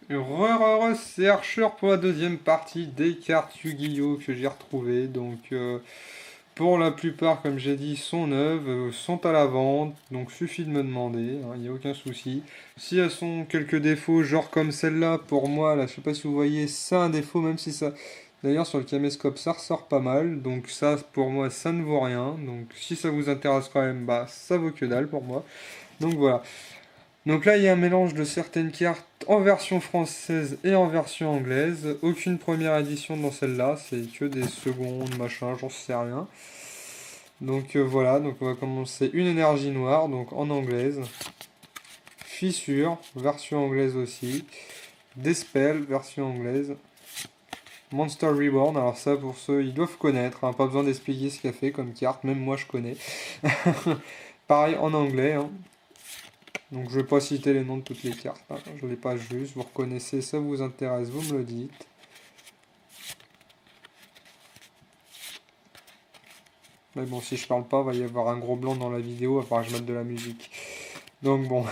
C'est Archer pour la deuxième partie des cartes Yu-Gi-Oh que j'ai retrouvées. Donc pour la plupart, comme j'ai dit, sont neuves, sont à la vente. Donc suffit de me demander, il n'y a aucun souci. Si elles sont quelques défauts, genre comme celle-là, pour moi, là, je sais pas si vous voyez, ça un défaut, même si ça... D'ailleurs sur le caméscope ça ressort pas mal. Donc ça pour moi ça ne vaut rien. Donc si ça vous intéresse quand même, bah ça vaut que dalle pour moi. Donc voilà. Donc là, il y a un mélange de certaines cartes en version française et en version anglaise. Aucune première édition dans celle-là, c'est que des secondes, machin, j'en sais rien. Donc voilà, donc on va commencer une énergie noire, donc en anglaise. Fissure, version anglaise aussi. Dispel, version anglaise. Monster Reborn, alors ça pour ceux, ils doivent connaître, hein, pas besoin d'expliquer ce qu'elle fait comme carte, même moi je connais. Pareil en anglais, hein. Donc je vais pas citer les noms de toutes les cartes, hein. Je les passe juste, vous reconnaissez, ça vous intéresse, vous me le dites. Mais bon, si je parle pas, il va y avoir un gros blanc dans la vidéo, à part que je mette de la musique. Donc bon.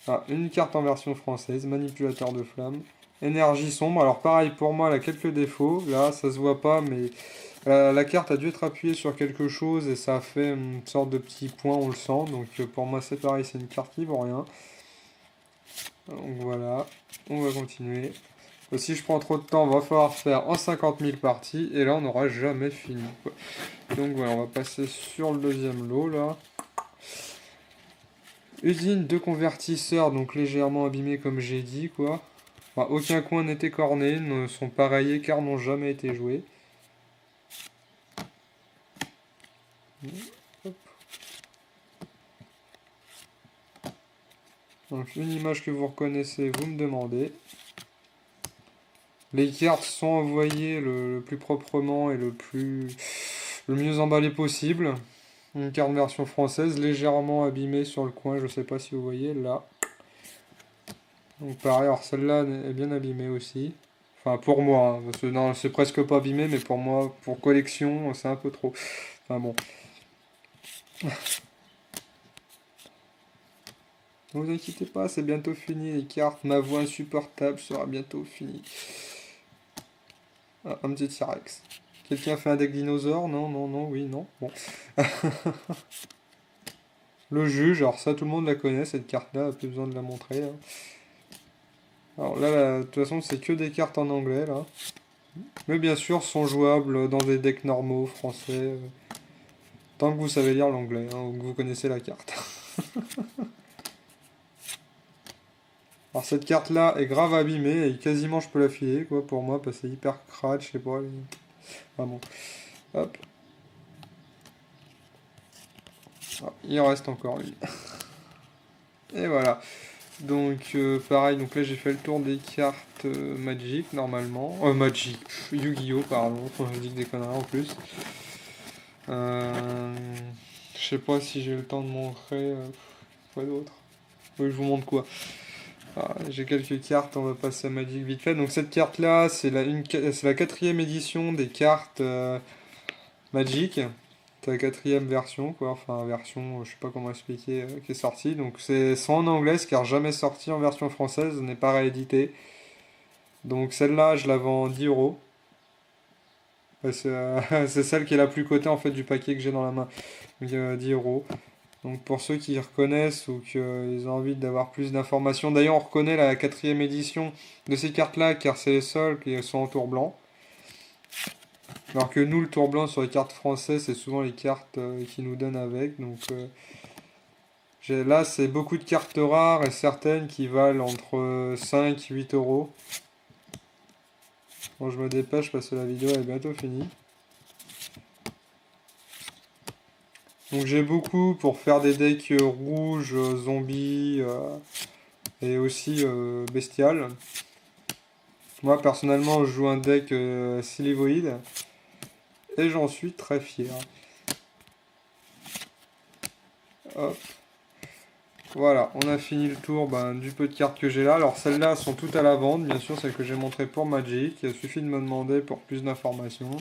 Ah, une carte en version française, manipulateur de flammes. Énergie sombre, alors pareil pour moi, elle a quelques défauts. Là, ça se voit pas, mais la carte a dû être appuyée sur quelque chose et ça a fait une sorte de petit point, on le sent. Donc pour moi, c'est pareil, c'est une carte qui vaut rien. Donc voilà, on va continuer. Si je prends trop de temps, va falloir faire en 50 000 parties et là, on n'aura jamais fini, quoi. Donc voilà, on va passer sur le deuxième lot là. Usine de convertisseurs, donc légèrement abîmés comme j'ai dit, quoi. Enfin, aucun coin n'était corné, ne sont pas rayés car n'ont jamais été joués. Hop. Donc une image que vous reconnaissez, vous me demandez. Les cartes sont envoyées le plus proprement et le mieux emballé possible. Une carte version française, légèrement abîmée sur le coin, je sais pas si vous voyez, là. Donc pareil, alors celle-là est bien abîmée aussi. Enfin pour moi, hein, parce que non, c'est presque pas abîmé, mais pour moi, pour collection, c'est un peu trop. Enfin bon. Ne vous inquiétez pas, c'est bientôt fini les cartes. Ma voix insupportable sera bientôt finie. Ah, un petit T-Rex. Quelqu'un fait un deck dinosaure? Non, non, non, oui, non. Bon. Le juge, alors ça tout le monde la connaît, cette carte-là, plus besoin de la montrer, hein. Alors là, de toute façon, c'est que des cartes en anglais, là. Mais bien sûr, sont jouables dans des decks normaux, français. Tant que vous savez lire l'anglais, hein, ou que vous connaissez la carte. Alors cette carte-là est grave abîmée, et quasiment je peux la filer, quoi, pour moi, parce que c'est hyper crade, je sais pas. Enfin bon. Hop. Ah, il en reste encore une. Et voilà. Donc pareil, donc là j'ai fait le tour des cartes Magic normalement. Magic, Yu-Gi-Oh pardon, je dis que des conneries en plus. Je sais pas si j'ai le temps de montrer quoi d'autre. Oui, je vous montre quoi. J'ai quelques cartes, on va passer à Magic vite fait. Donc cette carte là, c'est la 4e édition des cartes Magic. C'est la 4e version, quoi. Enfin, version, je sais pas comment expliquer, qui est sortie. Donc, c'est en anglaise, car jamais sorti en version française, n'est pas réédité. Donc, celle-là, je la vends 10 euros. C'est celle qui est la plus cotée, en fait, du paquet que j'ai dans la main. Donc, 10 euros. Donc, pour ceux qui reconnaissent ou qu'ils ont envie d'avoir plus d'informations. D'ailleurs, on reconnaît la 4e édition de ces cartes-là, car c'est les seules qui sont en tour blanc. Alors que nous, le tour blanc sur les cartes françaises, c'est souvent les cartes qui nous donnent avec. Donc là, c'est beaucoup de cartes rares et certaines qui valent entre 5 et 8 euros. Bon, je me dépêche parce que la vidéo est bientôt finie. Donc j'ai beaucoup pour faire des decks rouges, zombies et aussi bestial. Moi, personnellement, je joue un deck Silivoid. Et j'en suis très fier. Hop. Voilà, on a fini le tour du peu de cartes que j'ai là. Alors celles-là sont toutes à la vente, bien sûr, celles que j'ai montrées pour Magic. Il suffit de me demander pour plus d'informations.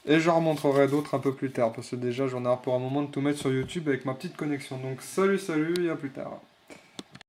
Et je remontrerai d'autres un peu plus tard, parce que déjà j'en ai pour un moment de tout mettre sur YouTube avec ma petite connexion. Donc salut, salut et à plus tard.